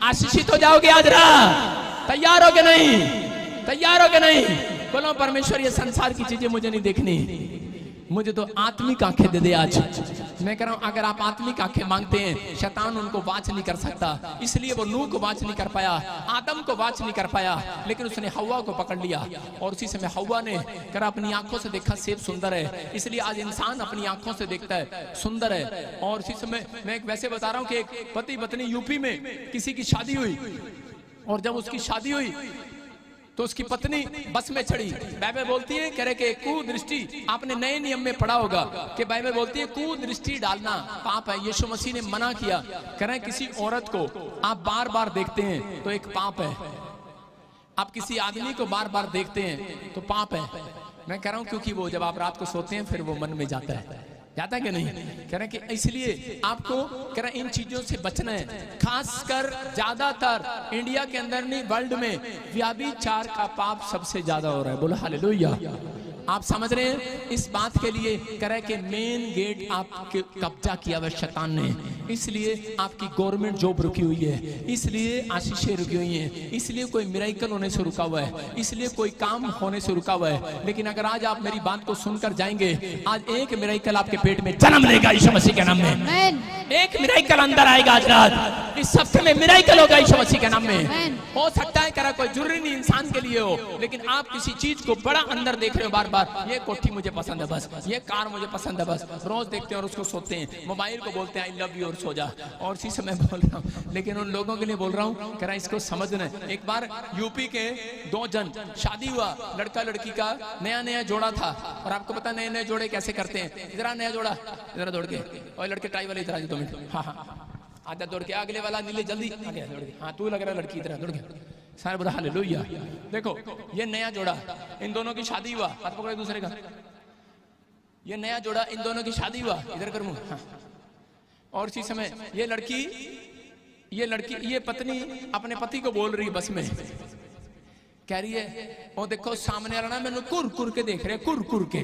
आशीषित हो जाओगे आज रात। तैयार हो के नहीं? तैयार हो के नहीं? बोलो परमेश्वर ये संसार की चीजें मुझे नहीं देखनी, मुझे तो आत्मिक आंखें दे दे। आज मैं कह रहा हूं अगर आप आत्मिक आंखें मांगते हैं, शैतान उनको वाच नहीं कर सकता। इसलिए वो नूह को वाच नहीं कर पाया, आदम को वाच नहीं कर पाया, लेकिन उसने हव्वा को पकड़ लिया। और उसी समय हव्वा ने करा अपनी आंखों से देखा सेब सुंदर है, इसलिए आज इंसान अपनी आंखों से देखता है सुंदर है। और उसी समय मैं एक वैसे बता रहा हूं कि एक पति पत्नी यूपी में किसी की शादी हुई, और जब उसकी शादी हुई तो उसकी पत्नी बस में चढ़ी। बाइबल बोलती है कह रहे कि कुदृष्टि, आपने नए नियम में पढ़ा होगा कि बाइबल बोलती है कुदृष्टि डालना पाप है। यीशु मसीह ने मना किया, कह रहे किसी औरत को आप बार बार देखते हैं तो एक पाप है, आप किसी आदमी को बार बार देखते हैं तो पाप है। मैं कह रहा हूं क्योंकि वो जब आप रात को सोते हैं फिर वो मन में जाता है कि नहीं? कह रहे कि इसलिए आपको कह रहे इन चीजों से बचना है। खासकर ज्यादातर इंडिया के अंदर नहीं वर्ल्ड में व्यभिचार का पाप सबसे ज्यादा हो रहा है। बोलो हालेलुया। आप समझ रहे हैं? इस बात के लिए कह रहे कि मेन गेट आपके कब्जा किया हुआ शैतान ने, इसलिए आपकी गवर्नमेंट जॉब रुकी हुई है, इसलिए आशीषें रुकी हुई हैं, इसलिए कोई मिरेकल होने से रुका हुआ है, इसलिए कोई काम होने से रुका हुआ है। लेकिन अगर आज आप मेरी बात को सुनकर जाएंगे, आज एक मिरेकल आपके पेट में जन्म लेगा यीशु मसीह के नाम में। एक मिरेकल अंदर आएगा आज रात, इस हफ्ते में मिरेकल होगा यीशु मसीह के नाम में। हो सकता है करा कोई जरूरी नहीं इंसान के लिए हो, लेकिन आप किसी चीज को बड़ा अंदर देख रहे हो बार बार। ये कोठी मुझे पसंद है बस, ये कार मुझे पसंद है बस, रोज देखते हैं और उसको सोते हैं, मोबाइल को बोलते हैं आई लव यू और सो जा। और इसी समय बोल रहा हूँ, लेकिन उन लोगों के लिए बोल रहा हूँ करा इसको समझना है। एक बार यूपी के दो जन शादी हुआ, लड़का लड़की का नया नया जोड़ा था। और आपको पता नए नए जोड़े कैसे करते हैं? इधर नया जोड़ा, इधर दौड़ के, और लड़के टाई वाले इधर आ 2 मिनट, हाँ हाँ आधा दौड़ के, अगले वाला नीले जल्दी आगे दौड़ के, हाँ तू लग रहा है लड़की इधर दौड़ के, सारे बोला हालेलुया। देखो ये नया जोड़ा, इन दोनों की शादी हुआ, हाथ पकड़े दूसरे का, ये नया जोड़ा, इन दोनों की शादी हुआ, इधर कर मुंह, हाँ। और इसी समय ये लड़की ये पत्नी अपने पति को बोल रही है बस में, कह रही है ओ देखो सामने वाला ना मैंने कुर कुर के देख रहे, कुर कुर के।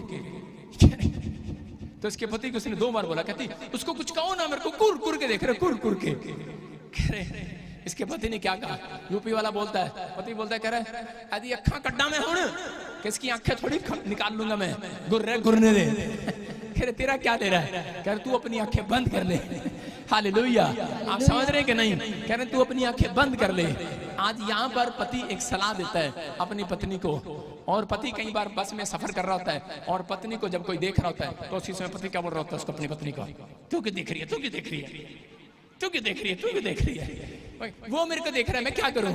तो इसके पति को उसने 2 बार बोला, कहती उसको कुछ कहो ना, मेरे को कुर कुर के देख रहे, कुर कुर के। कह रहे इसके पति ने क्या कहा? यूपी वाला बोलता है, पति बोलता है कह रहा है यदि अखा कड्डा में हूं किसकी आंखें थोड़ी निकाल लूंगा मैं, गुरने दे। कह रहे तेरा क्या दे रहा है? कह रहे तू अपनी आंखें बंद कर ले। हालेलुया। आप समझ रहे कि नहीं? कह रहे तू अपनी आंखें बंद कर ले। आज यहाँ पर पति एक सलाह देता है अपनी पत्नी को, और पति कई बार बस में सफर कर रहा होता है और पत्नी को जब कोई देख रहा होता है तो उसी समय पति क्या बोल रहा होता है उसको, अपनी पत्नी को, तू क्यों देख रही है, तू क्यों देख रही है, तू क्यों देख रही है, तू क्यों देख रही है? वो मेरे को देख रहा है, मैं क्या करूं?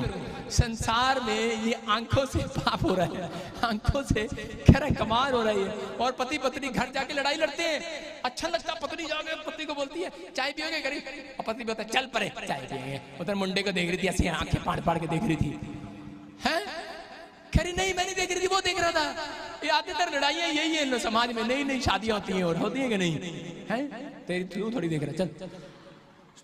संसार में ये आंखों से पाप हो रहा है, आंखों से कह रहा है कमाल हो रही है। और पति पत्नी घर जाके लड़ाई लड़ते हैं, अच्छा लगता पत्नी जाके पति को बोलती है चाय पियोगे करीब, और पति बोलता है चल परे चाय पिएंगे। उधर मुंडे को देख रही थी ऐसे आंखें फाड़ फाड़ के देख रही थी, है कह रही नहीं मैं नहीं देख रही थी, वो देख रहा था। ये आधेतर लड़ाइयाँ यही है समाज में, नई नई शादियां होती हैं और होती है कि नहीं है? तेरी तू थोड़ी देख रहा, चल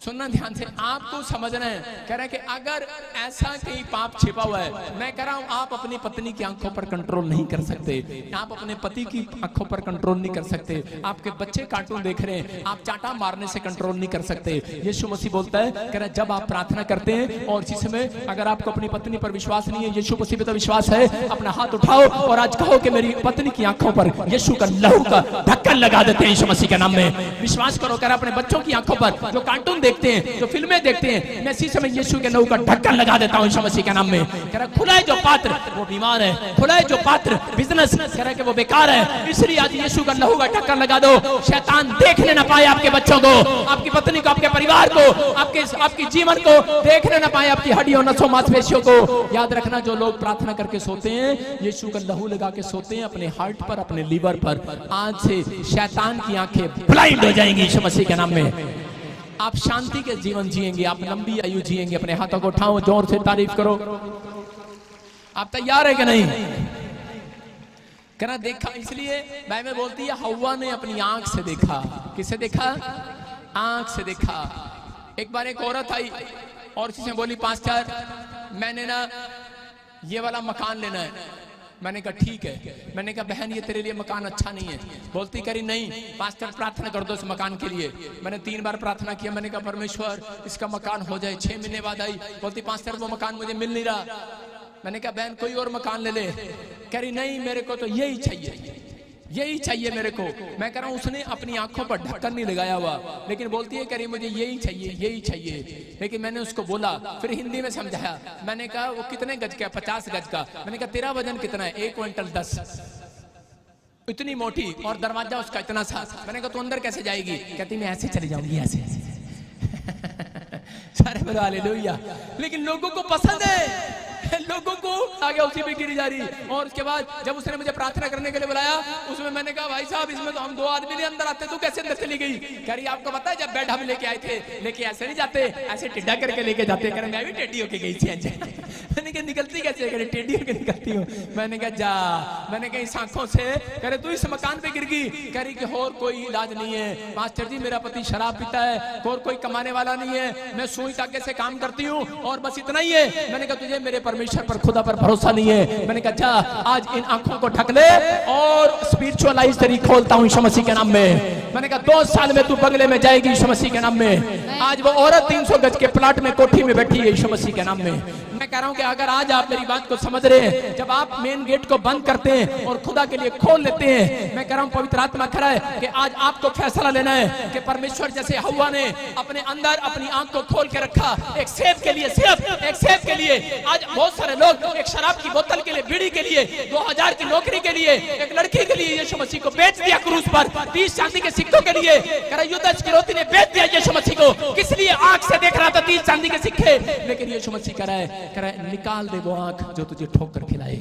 सुनना ध्यान से, आपको समझना है। कह रहे हैं कि अगर ऐसा कहीं पाप छिपा हुआ है, मैं कह रहा हूं आप अपनी पत्नी की आंखों पर कंट्रोल नहीं कर सकते, आप अपने पति की आंखों पर कंट्रोल नहीं कर सकते, आपके बच्चे कार्टून देख रहे हैं, आप चाटा मारने से कंट्रोल नहीं कर सकते। यीशु मसीह बोलता है, कह रहा है जब आप प्रार्थना करते हैं और इसी समय अगर आपको अपनी पत्नी पर विश्वास नहीं है, यीशु मसीह पर तो विश्वास है, अपना हाथ उठाओ और आज कहो कि मेरी पत्नी की आंखों पर यीशु का लहू का ढक्कन लगा देते हैं यीशु मसीह के नाम में। विश्वास करो, कह रहा अपने बच्चों की आंखों पर जो कार्टून देखते हैं, जो फिल्में देखते हैं, मैं इसी समय यीशु के लहू का ढक्कन लगा देता हूं यीशु मसीह के नाम में। कह रहा खुला जो पात्र वो बीमार है, खुला जो पात्र बिजनेस कह रहा कि वो बेकार है, इसलिए आज यीशु का लहू का ढक्कन लगा दो, शैतान देखने ना पाए आपके बच्चों को, आपकी पत्नी को, आपके परिवार को, आपके जीवन को देखने ना पाए, आपकी हड्डियों नसों मांसपेशियों को। याद रखना जो लोग प्रार्थना करके सोते हैं, यीशु का लहू लगा के सोते हैं अपने हार्ट पर, अपने लीवर पर, आज से शैतान की आंखें ब्लाइंड हो जाएंगी यीशु मसीह के नाम में। आप शांति के जीवन जिएंगे, आप लंबी आयु जिएंगे। अपने हाथों को उठाओ, जोर से तारीफ करो। आप तैयार है कि नहीं? कहना देखा, इसलिए बाइबल बोलती है हव्वा ने अपनी आंख से देखा। किससे देखा? आंख से देखा। एक बार एक औरत आई और उसने बोली पास्टर मैंने ना ये वाला मकान लेना है, मैंने कहा ठीक है। मैंने कहा बहन ये तेरे लिए मकान अच्छा नहीं है। बोलती करी नहीं पास्टर प्रार्थना कर दो इस मकान के लिए। मैंने 3 बार प्रार्थना किया। मैंने कहा परमेश्वर इसका मकान हो जाए। 6 महीने बाद आई, बोलती पास्टर वो मकान मुझे मिल नहीं रहा। मैंने कहा बहन कोई और मकान ले ले। कह रही नहीं मेरे को तो यही चाहिए, यही चाहिए मेरे को। मैं कह रहा हूँ उसने अपनी आंखों पर ढक्कन नहीं लगाया हुआ, लेकिन बोलती है कह रही मुझे यही चाहिए, यही चाहिए। लेकिन मैंने उसको बोला, फिर हिंदी में समझाया। मैंने कहा वो कितने गज का? 50 गज का। मैंने कहा तेरा वजन कितना है? 1 क्विंटल 10। इतनी मोटी और दरवाजा उसका इतना सा। मैंने कहा तू अंदर कैसे जाएगी? कहती मैं ऐसे चली जाऊंगी, ऐसे सारे बोलो हालेलुया। लेकिन लोगों को पसंद है, लोगों को आगे उसी पे गिरी जा रही। और उसके बाद जब उसने मुझे प्रार्थना करने के लिए बुलाया, उसमें मैंने कहा भाई साहब इसमें तो हम 2 आदमी नहीं अंदर आते, तू कैसे अंदर चली गई? कह रही आपको पता है जब बेड हम लेके आए थे, लेके ऐसे नहीं जाते, ऐसे टेढ़ा करके लेके जाते। कह रहे मैं भी टेढ़ी होके गई थी। मैंने कहा निकलती कैसे? कह रही टेढ़ी होके निकलती हूँ। मैंने कहा जा। मैंने कहा इस आंखों से। कह रहे तू इस मकान पे गिर गई। कह रही कि और कोई इलाज नहीं है मास्टर जी, मेरा पति शराब पीता है, और कोई कमाने वाला नहीं है, मैं सुई धागे से काम करती हूँ और बस इतना ही है। मैंने कहा तुझे मेरे परमेश्वर पर, खुदा पर भरोसा नहीं है। मैंने कहा जा आज इन आंखों को ढक ले और स्पिरिचुअलाइज तेरी खोलता हूँ यीशु मसीह के नाम में। मैंने कहा 2 साल में तू बंगले में जाएगी यीशु मसीह के नाम में। आज वो औरत 300 गज के प्लाट में कोठी में बैठी है यीशु मसीह के नाम में। मैं कह रहा हूं कि अगर आज आप मेरी बात को समझ रहे हैं, जब आप मेन गेट को बंद करते हैं और खुदा के लिए खोल लेते हैं, मैं कह रहा हूं पवित्र आत्मा खड़ा है कि आज आपको फैसला लेना है कि परमेश्वर जैसे हव्वा ने अपने अंदर अपनी आंख को खोल के रखा एक सेब के लिए, सिर्फ एक सेब के लिए। आज बहुत सारे लोग एक शराब की बोतल के लिए, बीड़ी के लिए, 2000 की नौकरी के लिए, एक लड़की के लिए यीशु मसीह को बेच दिया क्रूस पर। 30 चांदी के सिक्कों के लिए युद्ध इस्करियोती ने बेच दिया यीशु मसीह को। किस लिए? आंख से देख रहा था 30 चांदी के सिक्के। लेकिन यीशु मसीह कह रहा है निकाल दे वो आंख जो तुझे ठोकर खिलाए,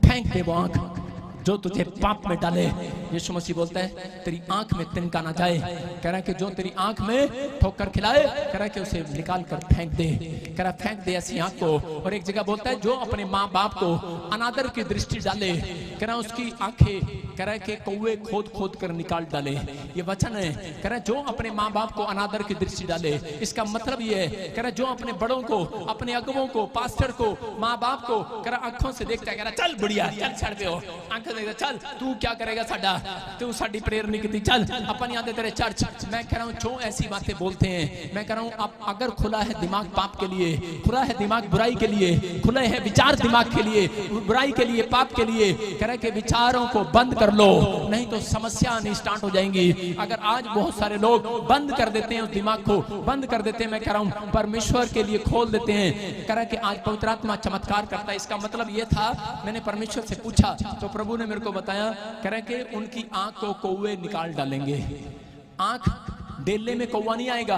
फेंक दे वो आंख जो तुझे पाप में डाले। यीशु मसीह बोलता है तेरी आंख में तिनका ना जाए। कह रहा है कि जो तेरी आंख में ठोकर खिलाए, कह रहा है कि उसे निकाल कर फेंक दे। कह रहा फेंक दे ऐसी आंख को। और एक जगह बोलता है जो अपने माँ बाप को अनादर की दृष्टि डाले, कह रहा उसकी आंखें कह रहा है कि कौवे खोद खोद कर निकाल डाले। ये वचन है। कह रहा है जो अपने माँ बाप को अनादर की दृष्टि डाले, इसका मतलब ये है कह रहा है जो अपने बड़ों को, अपने अगुवों को, पास्टर को, माँ बाप को कह रहा आंखों से देखता है, कह रहा चल बुढ़िया चल छड़ पे हो, आंखें देखता चल तू क्या करेगा साडा, तू साडी प्रेयर नहीं की, चल अपन यहाँ तेरे चर्च। मैं कह रहा हूँ जो ऐसी बातें बोलते हैं, मैं कह रहा हूँ आप अगर खुला है दिमाग पाप के लिए, खुला है दिमाग बुराई के लिए, खुले है विचार दिमाग के लिए, बुराई के लिए, पाप के लिए, कह रहा है कि विचारों को बंद कर लो, नहीं तो समस्या आनी स्टार्ट हो जाएंगी। अगर आज बहुत सारे लोग बंद कर देते हैं उस दिमाग को, बंद कर देते हैं, मैं कह रहा हूँ परमेश्वर के लिए खोल देते हैं। कह रहा है कि आज पवित्र आत्मा चमत्कार करता है। इसका मतलब ये था, मैंने परमेश्वर से पूछा तो प्रभु ने मेरे को बताया, कह रहा है कि उनकी आंख को कौवे निकाल डालेंगे। आंख डेले में कौवा नहीं आएगा।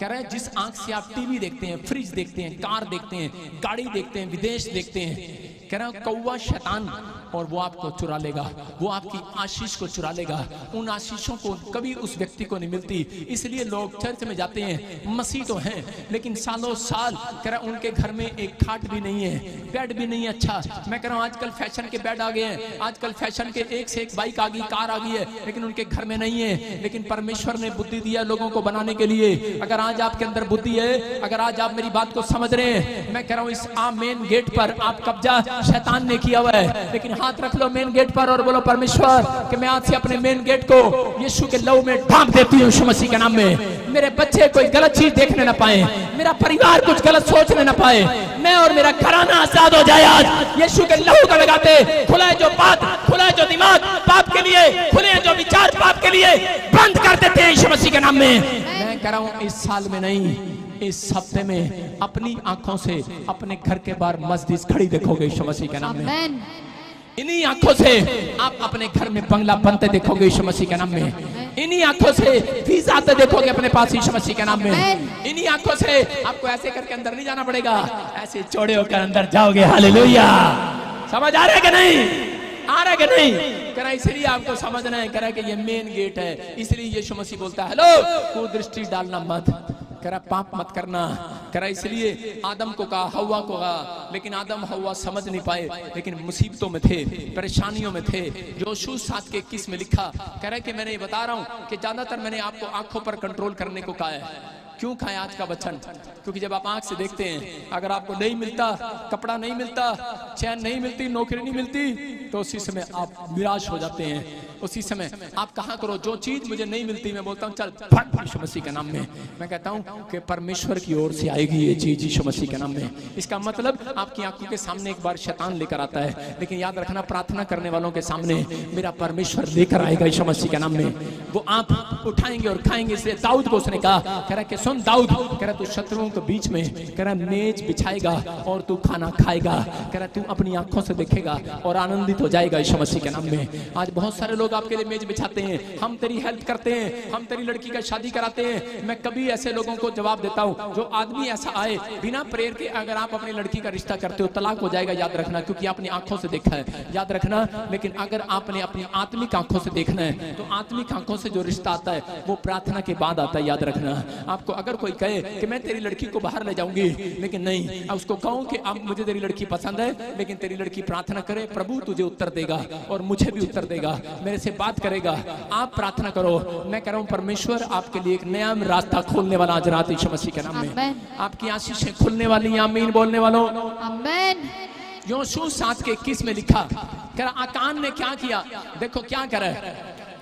कह रहे हैं जिस आंख से आप टीवी देखते हैं, फ्रिज देखते हैं, कार देखते हैं, गाड़ी देखते हैं, विदेश देखते हैं, कह रहा है कौवा शैतान, और वो आपको चुरा लेगा, वो आपकी आशीष को चुरा लेगा। उन आशीषों को कभी उस व्यक्ति को नहीं मिलती। इसलिए लोग चर्च में जाते हैं, मसीह तो हैं, लेकिन सालों साल कह रहा उनके घर में एक खाट भी नहीं है, बेड भी नहीं है। अच्छा, मैं कह रहा हूँ आजकल फैशन के बेड आ गए हैं, आजकल फैशन के एक से एक बाइक आ गई, कार आ गई है, लेकिन उनके घर में नहीं है। लेकिन परमेश्वर ने बुद्धि दिया लोगों को बनाने के लिए। अगर आज आपके अंदर बुद्धि है, अगर आज आप मेरी बात को समझ रहे हैं, मैं कह रहा हूँ इस मेन गेट पर आप कब्जा शैतान ने किया हुआ है, लेकिन हाथ रख लो मेन गेट पर और बोलो परमेश्वर कि मैं आज से अपने मेन गेट को यीशु के लहू में ढांप देती हूँ यीशु मसीह के नाम में। मेरे बच्चे कोई गलत चीज देखने ना पाए, मेरा परिवार कुछ गलत सोचने ना पाए, मैं और मेरा घराना आजाद हो जाए आज यीशु के लहू का लगाते। खुला है जो बात, खुला है जो दिमाग पाप के लिए, खुले हैं जो विचार पाप के लिए, बंद कर देते हैं यीशु मसीह के नाम में। मैं कह रहा हूँ इस साल में नहीं, इस हफ्ते में अपनी आंखों से अपने घर के बाहर मस्जिद खड़ी देखोगे यीशु मसीह के नाम में। इन्हीं आंखों से आप अपने घर में बंगला बनते देखोगे यीशु मसीह के नाम में। इन्हीं आंखों से वीजा आते देखोगे अपने पास यीशु मसीह के नाम में। इन्हीं आंखों से आपको ऐसे करके अंदर नहीं जाना पड़ेगा, ऐसे चौड़े होकर अंदर जाओगे। हालेलुया। समझ आ रहा है कि नहीं? आ रहा है कि नहीं? कह रहा इसलिए आपको समझना है, कह रहा है कि ये मेन गेट है। इसलिए यीशु मसीह बोलता है हेलो कुदृष्टि डालना मत, कह रहा पाप मत करना। कह रहा इसलिए आदम को कहा, हव्वा को कहा, लेकिन आदम हव्वा समझ नहीं पाए, लेकिन मुसीबतों में थे, परेशानियों में थे। योशू 7 के 21 में लिखा, कह रहा है कि मैंने ये बता रहा हूं कि ज्यादातर मैंने आपको आंखों पर कंट्रोल करने को कहा है। क्यों खाएं आज का वचन? क्योंकि जब आप आंख से देखते हैं, अगर आपको नहीं मिलता, कपड़ा नहीं मिलता, चैन नहीं मिलती, नौकरी नहीं मिलती, तो उसी समय आप निराश हो जाते हैं। उसी समय आप कहा करो, जो चीज मुझे नहीं मिलती, मैं बोलता हूँ चल फट यीशु मसीह के नाम में। मैं कहता हूँ कि परमेश्वर की ओर से आएगी ये चीज यीशु मसीह के नाम में। इसका मतलब आपकी आंखों के सामने एक बार शैतान लेकर आता है, लेकिन याद रखना, प्रार्थना करने वालों के सामने मेरा परमेश्वर लेकर आएगा यीशु मसीह के नाम में। वो आप उठाएंगे और खाएंगे। इसलिए दाऊद को उसने कहा, कह रहा कि सुन दाऊद, कह रहा तू शत्रुओं के बीच में, कह रहा मेज बिछाएगा और तू खाना खाएगा, कह रहा तू अपनी आंखों से देखेगा और आनंदित हो जाएगा यीशु मसीह के नाम में। आज बहुत सारे लोग आपके लिए मेज बिछाते हैं, हम तेरी हेल्प करते हैं, हम तेरी लड़की का शादी कराते हैं। मैं कभी ऐसे लोगों को जवाब देता हूं, जो आदमी ऐसा आए बिना प्रेयर के, अगर आप अपनी लड़की का रिश्ता करते हो, तलाक हो जाएगा, याद रखना, क्योंकि आपने आंखों से देखा है, याद रखना। लेकिन अगर आपने अपनी आत्मिक आंखों से देखना है, तो आत्मिक आंखों से जो रिश्ता आता है वो प्रार्थना के बाद आता है, याद रखना। आपको अगर कोई कहे कि मैं तेरी लड़की को बाहर ले जाऊंगी, लेकिन नहीं, अब उसको कहूं कि अब मुझे तेरी लड़की पसंद है, लेकिन तेरी लड़की प्रार्थना करे, प्रभु तुझे उत्तर देगा और मुझे भी उत्तर देगा, मेरे से बात करेगा, आप प्रार्थना करो। मैं कह रहा हूं परमेश्वर आपके लिए एक नया रास्ता खोलने वाला आज रात यीशु मसीह के नाम में। आपकी आशीषें खुलने वाली, आमीन बोलने वालों, आमीन। योशू 7:21 में लिखा, कह रहा आकान ने क्या किया, देखो क्या करे,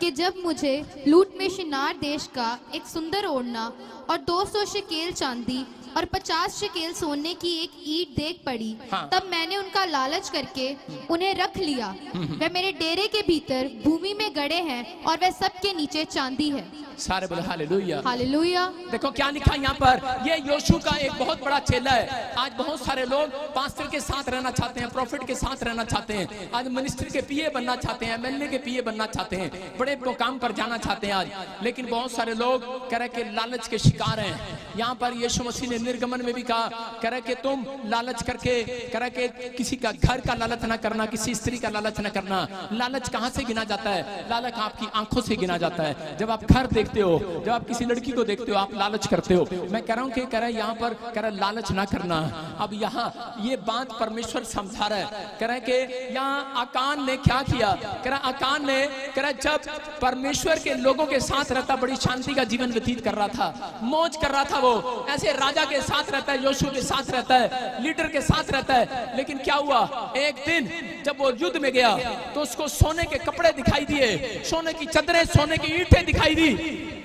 कि जब मुझे लूट में शिनार देश का एक सुंदर ओढ़ना और 200 शेकेल चांदी और 50 शेकेल सोने की एक ईंट देख पड़ी, हाँ। तब मैंने उनका लालच करके उन्हें रख लिया। वे मेरे डेरे के भीतर भूमि में गड़े हैं और वे सबके नीचे चांदी है। सारे बोले हालेलुया, हालेलुया। देखो क्या लिखा यहाँ पर, ये योशू का एक बहुत बड़ा चेला है। आज बहुत सारे लोग पास्टर के साथ रहना चाहते हैं, प्रॉफिट के साथ रहना चाहते हैं, आज मिनिस्टर के पीए बनना चाहते हैं, एमएलए के पीए बनना चाहते हैं, बड़े मुकाम पर जाना चाहते हैं आज। लेकिन बहुत सारे लोग कह रहे कि लालच के शिकार हैं। यहाँ पर यीशु मसीह ने निर्गमन में भी कहा, कह रहे कि तुम लालच करके, कह रहे कि किसी का घर का लालच ना करना, किसी स्त्री का लालच ना करना। लालच कहाँ से गिना जाता है? लालच आपकी आंखों से गिना जाता है। जब आप घर देखते हो, जब आप किसी लड़की को देखते हो, आप लालच करते हो। मैं कह रहा हूँ कि कह रहा है यहाँ पर, कह रहा है लालच ना करना। अब यहाँ ये बात परमेश्वर समझा रहा है। कह रहा है कि यहाँ आकान ने क्या किया, कह रहा आकान ने, कह रहा जब परमेश्वर के लोगों के साथ रहता, बड़ी शांति का जीवन व्यतीत कर रहा था, मौज कर रहा था, वो ऐसे राजा के साथ रहता है, योशू के साथ रहता है, लीडर के साथ रहता है। लेकिन क्या हुआ, एक दिन जब वो युद्ध में गया तो उसको सोने के कपड़े दिखाई दिए, सोने की चादरें, सोने की ईंटें दिखाई दी,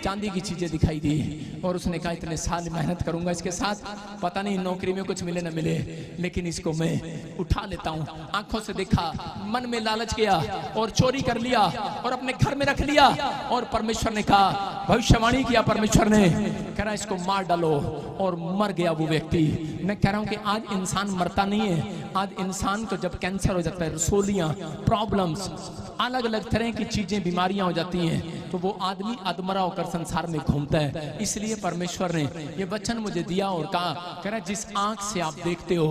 चांदी की चीजें दिखाई दी। और उसने कहा इतने साल मेहनत करूंगा इसके साथ, पता नहीं नौकरी में कुछ मिले न मिले, लेकिन इसको मैं उठा लेता हूं। आंखों से देखा, मन में लालच किया और चोरी कर लिया और अपने घर में रख लिया। और परमेश्वर ने कहा, भविष्यवाणी किया परमेश्वर ने, कह रहा इसको मार डालो, और मर गया वो व्यक्ति। मैं कह रहा हूं कि आज इंसान मरता नहीं है, आज इंसान को जब कैंसर हो जाता है, रसोलियां, प्रॉब्लम्स, अलग अलग तरह की चीजें, बीमारियां हो जाती हैं, तो वो आदमी अधमरा होकर संसार में घूमता है। इसलिए परमेश्वर ने ये वचन मुझे दिया और कहा, कह रहा जिस आंख से आप देखते हो,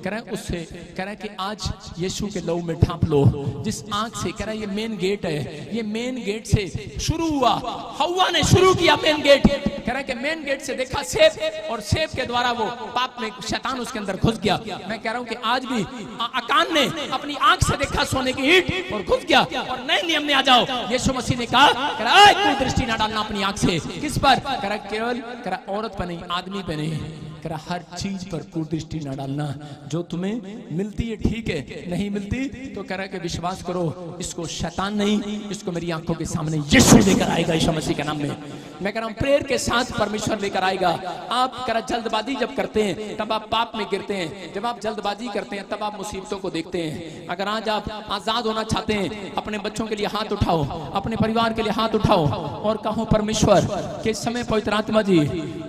कह रहा उससे, कह रहा कि आज यीशु के लहू में ढांप लो। जिस आंख से, कह रहा ये मेन गेट है, ये मेन गेट से शुरू हुआ, हव्वा ने शुरू किया मेन गेट। कह रहा कि मेन गेट से देखा सेब, और सेब के द्वारा वो पाप में शैतान उसके अंदर घुस गया। मैं कह रहा हूं कि आज भी आकान ने अपनी आंख से देखा सोने की ईंट और घुस गया, और नए नियम में आ जाओ। यीशु मसीह ने कहा, कह रहा कोई दृष्टि ना डालना अपनी आंख से। किस पर? कह रहा केवल, कह रहा औरत पर नहीं, आदमी पे नहीं, कह रहा हर चीज पर कुदृष्टि न डालना। जो तुम्हें मिलती है ठीक है, नहीं मिलती तो कह रहा कि विश्वास करो, इसको शैतान नहीं, इसको मेरी आंखों के सामने यीशु लेकर आएगा यीशु मसीह के नाम में। मैं कह रहा हूं प्रेयर के साथ परमेश्वर लेकर आएगा। आप कह रहा जल्दबाजी जब करते हैं तब आप पाप में गिरते हैं, जब आप जल्दबाजी करते हैं तब आप मुसीबतों को देखते हैं। अगर आज आप आजाद होना चाहते हैं, अपने बच्चों के लिए हाथ उठाओ, अपने परिवार के लिए हाथ उठाओ और कहो परमेश्वर के इस समय पवित्र आत्मा जी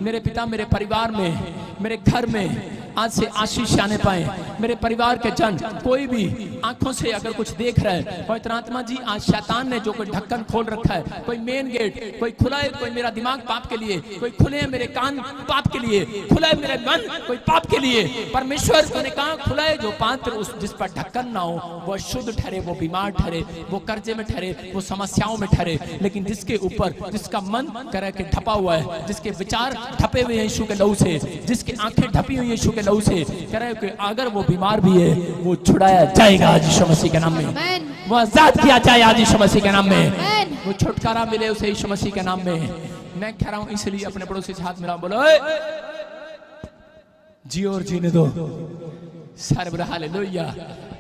मेरे पिता, मेरे परिवार में, मेरे घर में आज से आशीष आने पाए। मेरे परिवार के जन, कोई भी आंखों से अगर कुछ देख रहा है, पवित्र आत्मा जी आज शैतान ने जो कोई ढक्कन खोल रखा है, कोई मेन गेट, कोई खुला है, कोई मेरा दिमाग पाप के लिए, कोई खुले है मेरे कान पाप के लिए, खुला है मेरे मन कोई पाप के लिए। परमेश्वर ने कहा खुला है जो पात्र उस जिस पर ढक्कन ना हो वो शुद्ध ठहरे, वो बीमार ठहरे, वो कर्जे में ठहरे, वो समस्याओं में ठहरे। लेकिन जिसके ऊपर, जिसका मन करे के ढपा हुआ है, जिसके विचार ढपे हुए हैं यीशु के लहू से, जिसकी आंखें ढपी हुई यीशु के लहू से, कह रहे कि अगर वो बीमार भी है वो छुड़ाया जाएगा आज यीशु मसीह के नाम में, वो आजाद किया जाए आज यीशु मसीह के नाम में, वो छुटकारा मिले उसे यीशु मसीह के नाम में। मैं कह रहा हूं इसलिए अपने पड़ोसी से हाथ मिलाओ, बोलो "ओए, जियो और जीने दो, सर्व हालेलुया।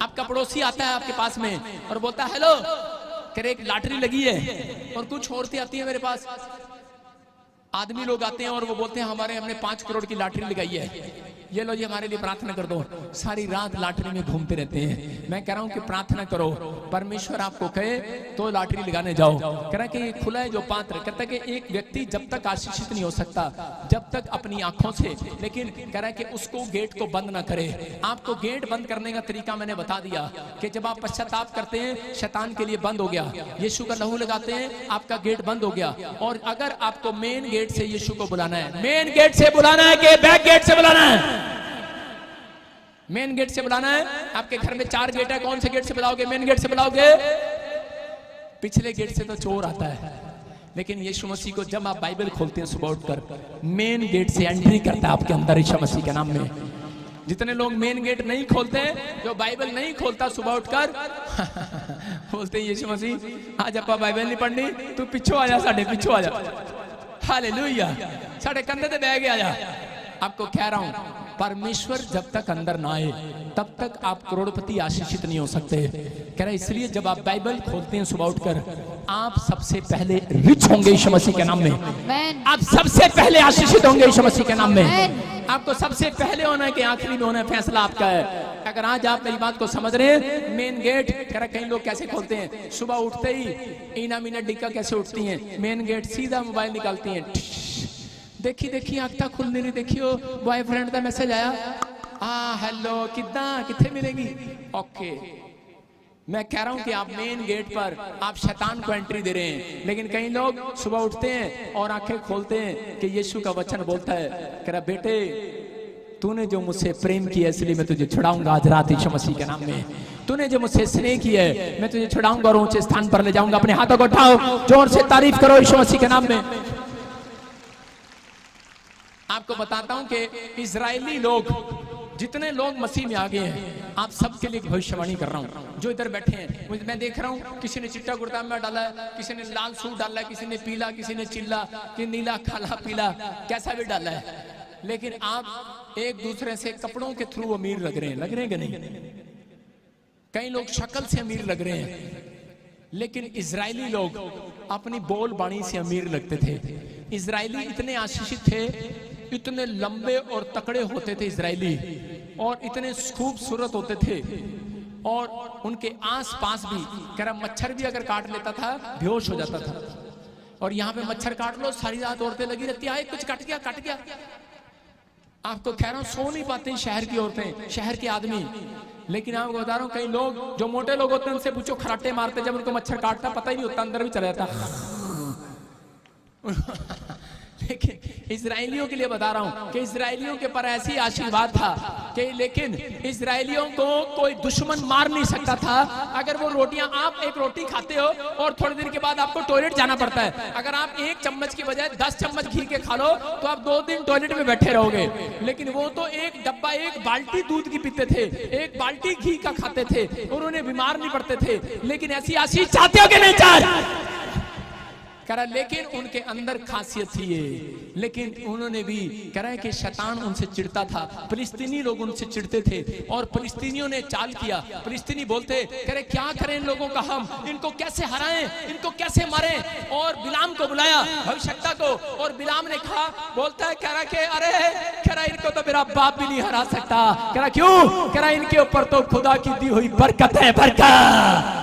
आपका पड़ोसी आता है आपके पास में और बोलता है हेलो, कह रहे एक लॉटरी लगी है, और कुछ औरतें आती है मेरे पास, आदमी लोग आते हैं और वो बोलते हैं हमने 5 करोड़ की लॉटरी लगाई है, ये लो जी हमारे लिए प्रार्थना कर दो। सारी रात लॉटरी में घूमते रहते हैं। मैं कह रहा हूं कि प्रार्थना करो, परमेश्वर आपको कहे तो लॉटरी लगाने जाओ। कह रहा है कि खुला है जो पात्र, कहता है कि एक व्यक्ति जब तक आशीषित नहीं हो सकता जब तक अपनी आंखों से, लेकिन कह रहा है कि उसको गेट को बंद ना करे। आपको गेट बंद करने का तरीका मैंने बता दिया कि जब आप पश्चाताप करते हैं शैतान के लिए बंद हो गया, यीशु का लहू लगाते हैं आपका गेट बंद हो गया। और अगर आपको मेन गेट से यीशु को बुलाना है, मेन गेट से बुलाना है कि बैक गेट से बुलाना है? मेन गेट से बुलाना है। आपके घर में 4 गेट है, कौन से गेट से बुलाओगे? मेन गेट से बुलाओगे? पिछले गेट से तो चोर आता है, लेकिन यीशु मसीह को जब आप बाइबल खोलते हैं सुबह उठकर, मेन गेट से एंट्री करता है आपके अंदर यीशु मसीह के नाम में। जितने लोग मेन गेट नहीं खोलते, जो बाइबल नहीं खोलता सुबह उठकर बोलते हैं यीशु मसीह आज अपा बाइबल नहीं पढ़नी, तू पिछो आ जा, साढ़े पिछो आ जा, हालेलुया, साढ़े कंधे पे बैठ आ जा। आपको कह रहा हूं परमेश्वर जब तक अंदर ना आए तब तक आप करोड़पति आशीषित नहीं हो सकते। कह रहा है इसलिए जब आप बाइबल खोलते हैं सुबह उठकर, आप सबसे पहले रिच होंगे यीशु मसीह के नाम में। आप सबसे पहले आशीषित होंगे यीशु मसीह के नाम में। आपको सबसे पहले होना है कि आखिरी में होना है, फैसला आपका है। अगर आज आप मेरी बात को समझ रहे हैं, मेन गेट, कह रहा कई लोग कैसे खोलते हैं, सुबह उठते ही इना मीना डिक्का कैसे उठती हैं, मेन गेट सीधा मोबाइल निकालती हैं, देखी देखी आंखता खुल नहीं रही, देखियो बॉयफ्रेंड का मैसेज आया, हेलो किदा किथे मिलेगी, ओके। मैं कह रहा हूं कि आप मेन गेट पर आप शैतान को एंट्री दे रहे हैं। लेकिन कई लोग सुबह उठते हैं और आंखें खोलते हैं कि यीशु का वचन बोलता है, कह रहा बेटे तूने जो मुझसे प्रेम किया इसलिए मैं तुझे छुड़ाऊंगा आज रात यीशु मसीह के नाम में। तूने जो मुझसे स्नेह किया है मैं तुझे छुड़ाऊंगा और ऊंचे स्थान पर ले जाऊंगा। अपने हाथों को उठाओ, जोर से तारीफ करो यीशु मसीह के नाम में। आपको बताता हूं कि इजरायली लोग, जितने लोग मसीह में आ गए हैं, आप सबके लिए भविष्यवाणी कर रहा हूं। जो इधर बैठे हैं मैं देख रहा हूं, किसी ने चिट्टा कुर्ता में डाला है, किसी ने लाल सूट डाला है, किसी ने पीला, किसी ने चिल्ला, कि नीला काला पीला कैसा भी डाला है। लेकिन आप एक दूसरे से कपड़ों के थ्रू अमीर लग रहे हैं कि नहीं? कई लोग शक्ल से अमीर लग रहे हैं, लेकिन इजरायली लोग अपनी बोल बाणी से अमीर लगते थे। इजरायली इतने आशीषित थे, इतने लंबे और तकड़े होते थे इजरायली, और इतने खूबसूरत होते थे, और उनके आसपास भी कह रहा मच्छर भी अगर काट लेता था बेहोश हो जाता था। और यहाँ पे मच्छर काट लो, सारी रात औरतें लगी रहती है, कुछ कट गया। आपको कह रहा हूँ सो नहीं पाते शहर की औरतें, शहर के आदमी। लेकिन आपको बता रहा हूँ कई लोग जो मोटे लोग होते हैं उनसे पूछो, खराटे मारते, जब उनको मच्छर काटता पता ही नहीं होता, अंदर भी चला जाता। लेकिन इजरायलियों के लिए बता रहा हूं कि इजरायलियों के पर ऐसी आशीर्वाद था कि, लेकिन इजरायलियों को कोई दुश्मन मार नहीं सकता था। अगर वो रोटियां, आप एक रोटी खाते हो और थोड़ी देर के बाद आपको टॉयलेट जाना पड़ता है, अगर आप 1 चम्मच की बजाय 10 चम्मच घी के खा लो तो आप 2 दिन टॉयलेट में बैठे रहोगे। लेकिन वो तो एक डब्बा, 1 बाल्टी दूध की पीते थे, 1 बाल्टी घी का खाते थे, उन्होंने बीमार नहीं पड़ते थे। लेकिन ऐसी आशीष चाहते हो कि नहीं चाहते? कह रहा लेकिन उनके अंदर खासियत थी ये, लेकिन उन्होंने भी कह रहा है कि शैतान उनसे चिढ़ता था, फिलिस्तीनी लोग उनसे चिढ़ते थे, और फिलिस्तीनियों ने चाल किया। फिलिस्तीनी बोलते, कह रहे क्या करें इन लोगों का, हम इनको कैसे हराएं, इनको कैसे मारें। और बिलाम को बुलाया, भविष्यवक्ता को, और बिलाम ने कहा, बोलता है, कह रहा कि अरे, कह रहा इनको तो मेरा बाप भी नहीं हरा सकता। कह रहा क्यों? कह रहा इनके ऊपर तो खुदा की दी हुई बरकत है, बरकत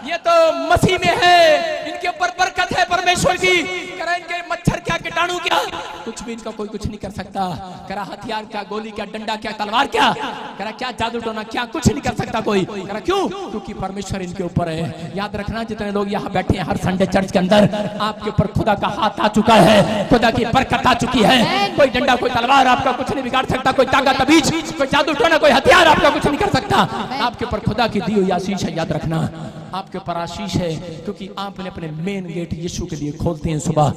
ये तो मसीह में है, इनके ऊपर बरकत है परमेश्वर की। कह रहा इनके मच्छर क्या, कीटाणु क्या, कुछ भी इनका कोई कुछ नहीं कर सकता। कह रहा हथियार क्या, गोली क्या, डंडा क्या, तलवार क्या, कह रहा क्या जादू टोना क्या, कुछ नहीं कर सकता कोई। कह रहा क्यों? क्योंकि परमेश्वर इनके ऊपर है। याद रखना जितने लोग यहाँ बैठे हैं हर संडे चर्च के अंदर, आपके ऊपर खुदा का हाथ आ चुका है, खुदा की बरकत आ चुकी है। कोई डंडा, कोई तलवार आपका कुछ नहीं बिगाड़ सकता, कोई ताकत तबीज, कोई जादू टोना, कोई हथियार आपका कुछ नहीं कर सकता। आपके ऊपर खुदा की दी हुई आशीष है, याद रखना आपके ऊपर आशीष है, क्योंकि आपने अपने मेन गेट यीशु के लिए खोलते हैं सुबह,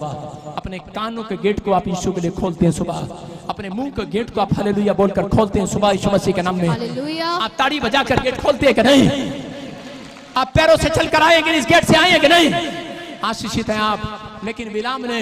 अपने कानों के गेट को आप यीशु के लिए खोलते हैं सुबह, अपने मुंह के गेट को आप हालेलुया बोलकर खोलते हैं सुबह यीशु मसीह के नाम में। आप ताड़ी बजाकर गेट खोलते हैं कि नहीं? आप पैरों से चलकर आएंगे, इस गेट से आएंगे कि नहीं? आशीषित हैं आप। लेकिन बिलाम ने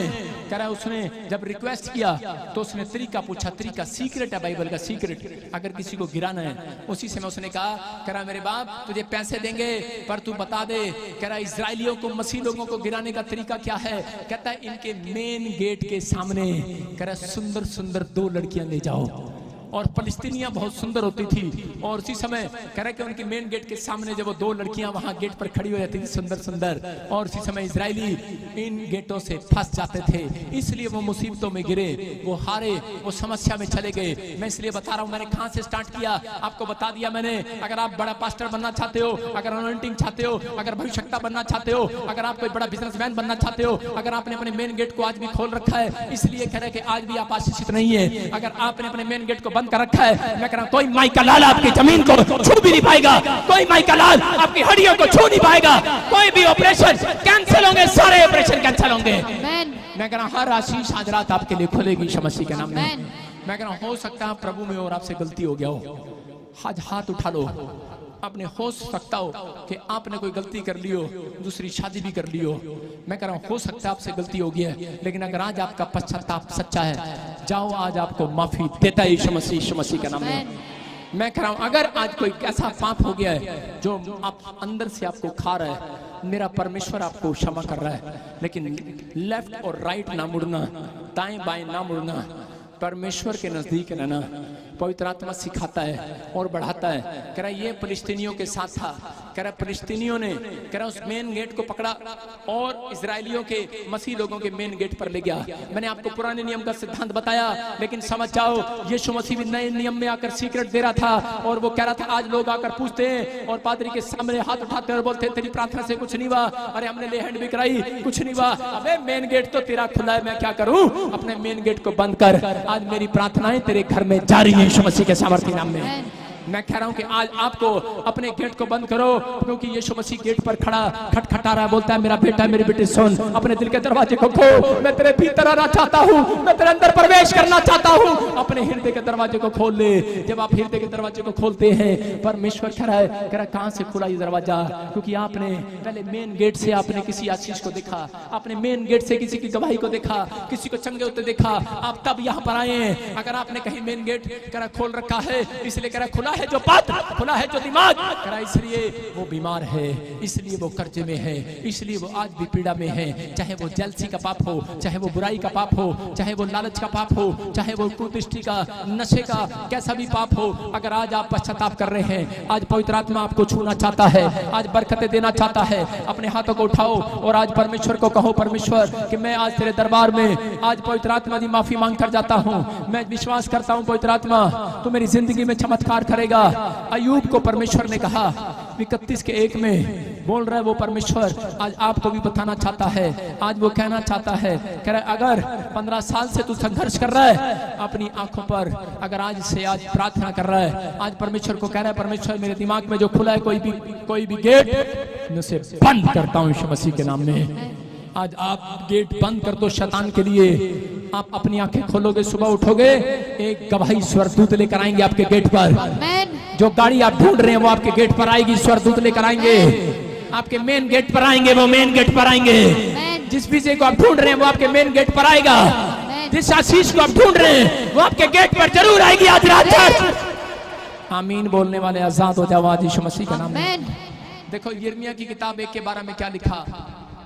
कह रहा उसने जब रिक्वेस्ट किया तो उसने तरीका पूछा, तरीका सीक्रेट है, बाइबल का सीक्रेट, अगर किसी को गिराना है। उसी समय उसने कहा, कह रहा मेरे बाप तुझे पैसे देंगे पर तू बता दे, कह रहा इजराइलियों को, मसीह लोगों को गिराने का तरीका क्या है। कहता है इनके मेन गेट के सामने कह रहा सुंदर सुंदर 2 लड़कियां ले जाओ, और फलस्तीनियां बहुत सुंदर होती थी, और उसी समय कह रहे कि उनके मेन गेट के सामने जब वो 2 लड़कियां वहां गेट पर खड़ी हो जाती थी सुंदर सुंदर, और उसी समय इजरायली इन गेटों से फंस जाते थे, इसलिए वो मुसीबतों में गिरे, वो हारे, वो समस्या में चले गए। मैं इसलिए बता रहा हूं, मैंने कहां से स्टार्ट किया आपको बता दिया मैंने। अगर आप बड़ा पास्टर बनना चाहते हो, अगर अनॉइंटिंग चाहते हो, अगर भविष्यवक्ता बनना चाहते हो, अगर आप कोई बड़ा बिजनेसमैन बनना चाहते हो, अगर आपने अपने मेन गेट को आज भी खोल रखा है, इसलिए कह रहे कि आज भी आप आशीषित नहीं है। अगर आपने अपने मेन गेट को बंद कर रखा है, मैं कह रहा हूं कोई माई का लाल आपकी जमीन को छू भी नहीं पाएगा, कोई माई का लाल आपकी हड्डियों को छू नहीं पाएगा, कोई भी ऑपरेशन कैंसिल होंगे, सारे ऑपरेशन कैंसिल होंगे। मैं कह रहा हूं हर आशीष आज रात आपके लिए खुलेगी यीशु मसीह के नाम में। मैं कह रहा हूं हो सकता है प्रभु में और आपसे गलती हो गया हो, आज हाथ उठा लो। अपने हो सकता हो कि आपने कोई गलती कर ली हो, दूसरी शादी भी कर ली हो, मैं कह रहा हूं हो सकता है आपसे गलती हो गई है, लेकिन अगर आज आपका पश्चाताप सच्चा है, जाओ आज आपको माफी देता है यीशु मसीह के नाम में। मैं कह रहा हूं अगर आज कोई ऐसा पाप हो गया है जो आप अंदर से आपको खा रहा है, मेरा परमेश्वर आपको क्षमा कर रहा है, लेकिन लेफ्ट और राइट ना मुड़ना, दाएं बाएं ना मुड़ना, परमेश्वर के नजदीक रहना पवित्र आत्मा सिखाता है और बढ़ाता है। कह रहा ये फलिस्तीनियों के साथ था, कह रहा फलिस्तीनियों ने कह रहा उस मेन गेट को पकड़ा और इजरायलियों के, मसीह लोगों के मेन गेट पर ले गया। मैंने आपको पुराने नियम का सिद्धांत बताया, लेकिन समझ जाओ यीशु मसीह भी नए नियम में आकर सीक्रेट दे रहा था, और वो कह रहा था आज लोग आकर पूछते हैं और पादरी के सामने हाथ उठाते और बोलते हैं तेरी प्रार्थना से कुछ नहीं हुआ, अरे हमने ले हैंड भी कराई कुछ नहीं हुआ। अबे मेन गेट तो तेरा खुला है, मैं क्या करूं, अपने मेन गेट को बंद कर, आज मेरी प्रार्थनाएं तेरे घर में जारी है यीशु मसीह के सामर्थ्य नाम में। मैं कह रहा हूं कि आज आपको अपने गेट को बंद करो, क्योंकि यीशु मसीह गेट पर खड़ा खटखटा रहा है, बोलता है मेरा बेटा मेरी बेटी सुन, अपने दिल के दरवाजे को खोल, मैं तेरे भीतर आना चाहता हूं, मैं तेरे अंदर प्रवेश करना चाहता हूं, अपने हृदय के दरवाजे को खोल ले। जब आप हृदय के दरवाजे को खोलते हैं, परमेश्वर कह रहा है कहां से खुला ये दरवाजा, क्योंकि आपने पहले मेन गेट से आपने किसी आशीष को देखा, आपने मेन गेट से किसी की गवाही को देखा, किसी को चंगे होते देखा, आप तब यहाँ पर आए हैं। अगर आपने कहीं मेन गेट कह खोल रखा है, इसलिए कह खुला है जो पात्र, खुला है जो दिमाग, करा इसलिए वो बीमार है, इसलिए वो कर्जे में है, इसलिए वो आज भी पीड़ा में है। चाहे वो जेलसी का पाप हो, चाहे वो बुराई का पाप हो, चाहे वो लालच का पाप हो, चाहे वो कुदृष्टि का, नशे का, कैसा भी पाप हो, अगर आज आप पश्चाताप कर रहे हैं, आज पवित्र आत्मा आपको छूना चाहता है, आज बरकतें देना चाहता है, अपने हाथों को उठाओ और आज परमेश्वर को कहो परमेश्वर कि मैं आज तेरे दरबार में आज पवित्र आत्मा की माफी मांग कर जाता हूँ। मैं विश्वास करता हूँ पवित्र आत्मा तू मेरी जिंदगी में चमत्कार करेगा। अय्यूब को परमेश्वर ने कहा 31:1 में बोल रहा है वो परमेश्वर आज आपको भी बताना चाहता है, आज वो कहना चाहता है, कह रहा है अगर 15 साल से तू संघर्ष कर रहा है अपनी आंखों पर, अगर आज से आज प्रार्थना कर रहा है, आज परमेश्वर को कह रहा है परमेश्वर मेरे दिमाग में जो खुला है कोई भी गेट मैं उसे बंद करता हूँ यीशु मसीह के नाम में। आज आप गेट बंद कर दो शैतान के लिए। आप अपनी आंखें खोलोगे, सुबह उठोगे, एक गवाही स्वर्गदूत लेकर आएंगे आपके गेट पर। जो गाड़ी आप ढूंढ रहे हैं वो आपके गेट पर आएगी, स्वर्गदूत लेकर आएंगे, आपके मेन गेट पर आएंगे, वो मेन गेट पर आएंगे। जिस विजय को आप ढूंढ रहे हैं वो आपके मेन गेट पर आएगा, जिस आशीष को आप ढूंढ रहे हैं वो आपके गेट पर जरूर आएगी आज रात। आमीन बोलने वाले आजाद हो जाओ आज यीशु मसीह का नाम में। देखो यिर्मयाह की किताब 1 के 12 में क्या लिखा,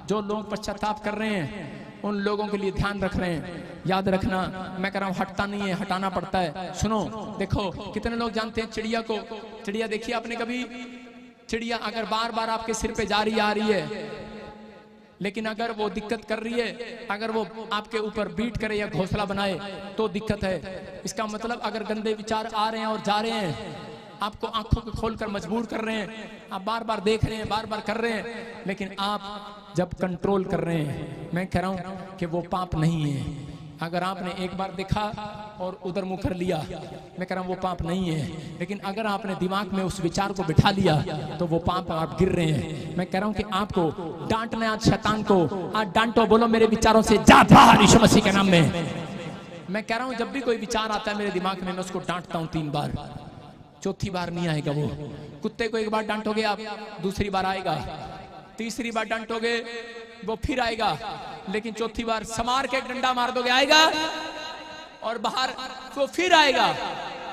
जो लोग पश्चाताप कर रहे हैं उन लोगों के लिए ध्यान रख रहे हैं। याद रखना, मैं कह रहा हूं हटता नहीं है, हटाना पड़ता है। सुनो, देखो कितने लोग जानते हैं चिड़िया को, चिड़िया देखिए आपने कभी, चिड़िया अगर बार बार आपके सिर पे जा रही आ रही है, लेकिन अगर वो दिक्कत कर रही है, अगर वो आपके ऊपर बीट करे या घोंसला बनाए तो दिक्कत है। इसका मतलब अगर गंदे विचार आ रहे हैं और जा रहे हैं, आपको आंखों को खोलकर मजबूर कर रहे हैं, आप बार बार देख रहे हैं, बार बार कर रहे हैं, लेकिन आप जब कंट्रोल कर रहे हैं, मैं कह रहा हूं कि वो पाप नहीं है। अगर आपने एक बार देखा और उधर मुंह कर लिया, मैं कह रहा हूं वो पाप नहीं है। लेकिन अगर आपने दिमाग में उस विचार को बिठा लिया तो वो पाप आप गिर रहे हैं। मैं कह रहा हूं कि आपको डांटना है आज शैतान को, आज डांटो, बोलो मेरे विचारों से जा बाहर यीशु मसीह के नाम में। मैं कह रहा हूं जब भी कोई विचार आता है मेरे दिमाग में, मैं उसको डांटता हूं 3 बार, चौथी बार नहीं आएगा वो। कुत्ते को एक बार डांटोगे आप, दूसरी बार आएगा, तीसरी बार डांटोगे वो फिर आएगा, लेकिन चौथी बार समार के डंडा मार दोगे आएगा, और बाहर वो फिर आएगा।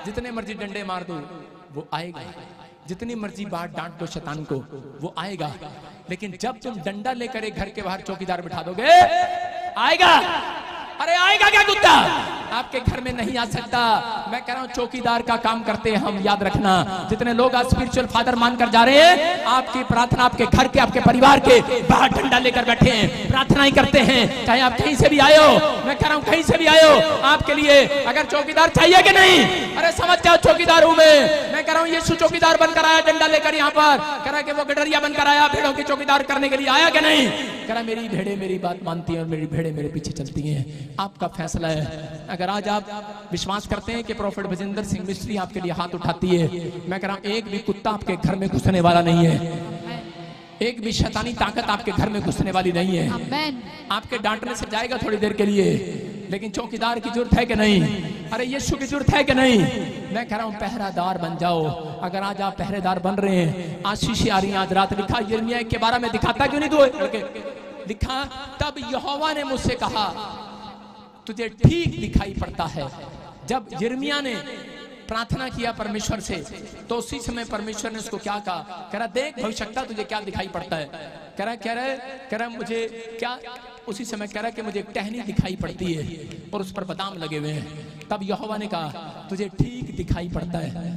जितने मर्जी डंडे मार दो वो आएगा, जितनी मर्जी बात डांट दो शैतान को वो आएगा, लेकिन जब तुम डंडा लेकर एक घर के बाहर चौकीदार बिठा दोगे आएगा। अरे आएगा क्या कुत्ता? आपके घर में नहीं आ सकता। मैं कह रहा हूं चौकीदार का काम करते हैं हम, याद रखना। जितने लोग आज स्पिरिचुअल फादर मानकर जा रहे हैं, आपकी प्रार्थना आपके घर के, आपके परिवार के बाहर डंडा लेकर बैठे हैं, प्रार्थनाएं करते हैं, चाहे आप कहीं से भी आए हो। मैं कह रहा हूं कहीं से भी आए हो, आपके लिए अगर चौकीदार चाहिए कि नहीं? अरे समझ जाओ चौकीदार हूं मैं कह रहा हूं यीशु चौकीदार बनकर आया डंडा लेकर यहाँ पर, कह रहा कि वो गडरिया बनकर आया भेड़ों की चौकीदार करने के लिए आया कि नहीं? कह रहा मेरी भेड़े मेरी बात मानती है और मेरी भेड़े मेरे पीछे चलती हैं। आपका फैसला है। अगर आज आप विश्वास करते हैं कि प्रोफेट बजिंदर सिंह मिस्त्री आपके लिए हाथ उठाती है, मैं कह रहा हूं एक भी कुत्ता आपके घर में घुसने वाला नहीं है, एक भी शैतानी ताकत आपके घर में घुसने वाली नहीं है। आमीन। आपके डांटने से जाएगा थोड़ी देर के लिए, लेकिन चौकीदार की जरूरत है कि नहीं? अरे यीशु की जरूरत है कि नहीं? मैं कह रहा हूं पहरादार बन जाओ। अगर आज आप पहरेदार बन रहे हैं, आशीष आ रही है आज रात। लिखा यिर्मयाह के बारे में, दिखाता क्यों नहीं दो? लिखा तब यहोवा ने मुझसे कहा तुझे ठीक दिखाई पड़ता है। जब यिर्मयाह ने प्रार्थना किया परमेश्वर से, तो उसी समय परमेश्वर ने उसको क्या कहा? कह रहा देख भविष्यवक्ता तुझे क्या दिखाई पड़ता है? कह रहा मुझे क्या? उसी समय कह रहा कि मुझे एक टहनी दिखाई पड़ती है और उस पर बादाम लगे हुए हैं। तब यहोवा ने कहा तुझे ठीक दिखाई पड़ता है,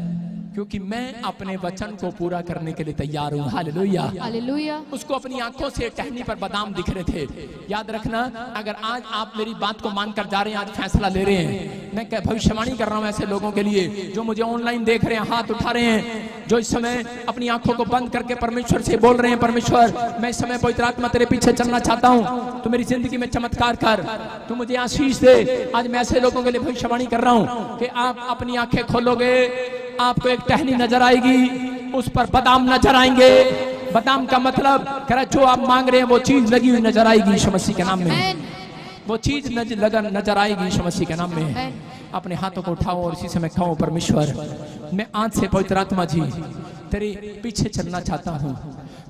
क्योंकि मैं अपने वचन को पूरा करने के लिए तैयार हूँ। Hallelujah, hallelujah. उसको अपनी आंखों से टहनी पर बादाम दिख रहे थे। याद रखना, अगर आज आप मेरी बात को मानकर जा रहे हैं, आज फैसला ले रहे हैं, मैं क्या भविष्यवाणी कर रहा हूं ऐसे लोगों के लिए जो मुझे ऑनलाइन देख रहे हैं, हाथ उठा रहे हैं, जो इस समय अपनी आंखों को बंद करके परमेश्वर से बोल रहे हैं, परमेश्वर मैं इस समय पवित्र आत्मा तेरे पीछे चलना चाहता हूँ, तो मेरी जिंदगी में चमत्कार कर, तू मुझे आशीष दे। आज मैं ऐसे लोगों के लिए भविष्यवाणी कर रहा हूँ कि आप अपनी आंखें खोलोगे, आपको एक टहनी नजर आएगी, उस पर बादाम नजर आएंगे। बादाम का मतलब कह रहा जो आप मांग रहे हैं वो चीज लगी हुई नजर आएगी यीशु मसीह के नाम में। वो चीज नजर आएगी यीशु मसीह के नाम में। अपने हाथों को उठाओ और इसी समय कहो परमेश्वर मैं आज से पवित्र आत्मा जी तेरे पीछे चलना चाहता हूँ,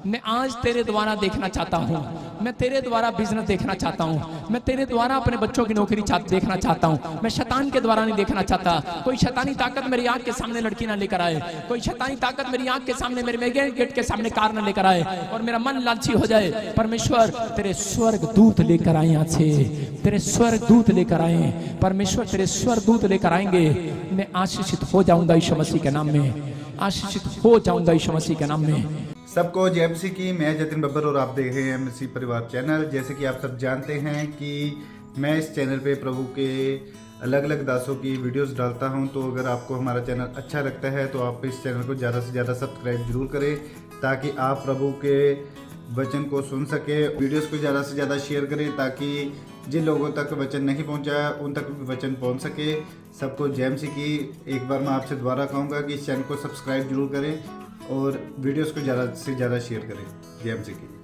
मैं आज तेरे द्वारा देखना चाहता हूँ, मैं तेरे द्वारा बिजनेस देखना चाहता हूँ, मैं तेरे द्वारा अपने बच्चों की नौकरी देखना चाहता हूँ, मैं शैतान के द्वारा नहीं देखना चाहता। कोई शैतानी ताकत मेरी आंख के सामने लड़की ना लेकर आए, कोई शैतानी ताकत मेरी आंख के सामने, मेरे गेट के सामने कार ना लेकर आए और मेरा मन लालची हो जाए। परमेश्वर तेरे स्वर्ग दूत लेकर आए, यहाँ से तेरे स्वर्ग दूत लेकर आए, परमेश्वर तेरे स्वर्ग दूत लेकर आएंगे। मैं आशीषित हो जाऊंगा यीशु मसीह के नाम में, आशीषित हो जाऊंगा यीशु मसीह के नाम में। सबको जय मसीह की। मैं जतिन बब्बर और आप देख रहे हैं मसीह परिवार चैनल। जैसे कि आप सब जानते हैं कि मैं इस चैनल पे प्रभु के अलग अलग दासों की वीडियोस डालता हूं, तो अगर आपको हमारा चैनल अच्छा लगता है तो आप इस चैनल को ज़्यादा से ज़्यादा सब्सक्राइब जरूर करें, ताकि आप प्रभु के वचन को सुन सके। वीडियोस को ज़्यादा से ज़्यादा शेयर करें ताकि जिन लोगों तक वचन नहीं पहुंचा उन तक वचन पहुंच सके। सबको जय मसीह की। एक बार मैं आपसे दोबारा कहूँगा कि इस चैनल को सब्सक्राइब जरूर करें और वीडियोस को ज़्यादा से ज़्यादा शेयर करें। जय मसीह की।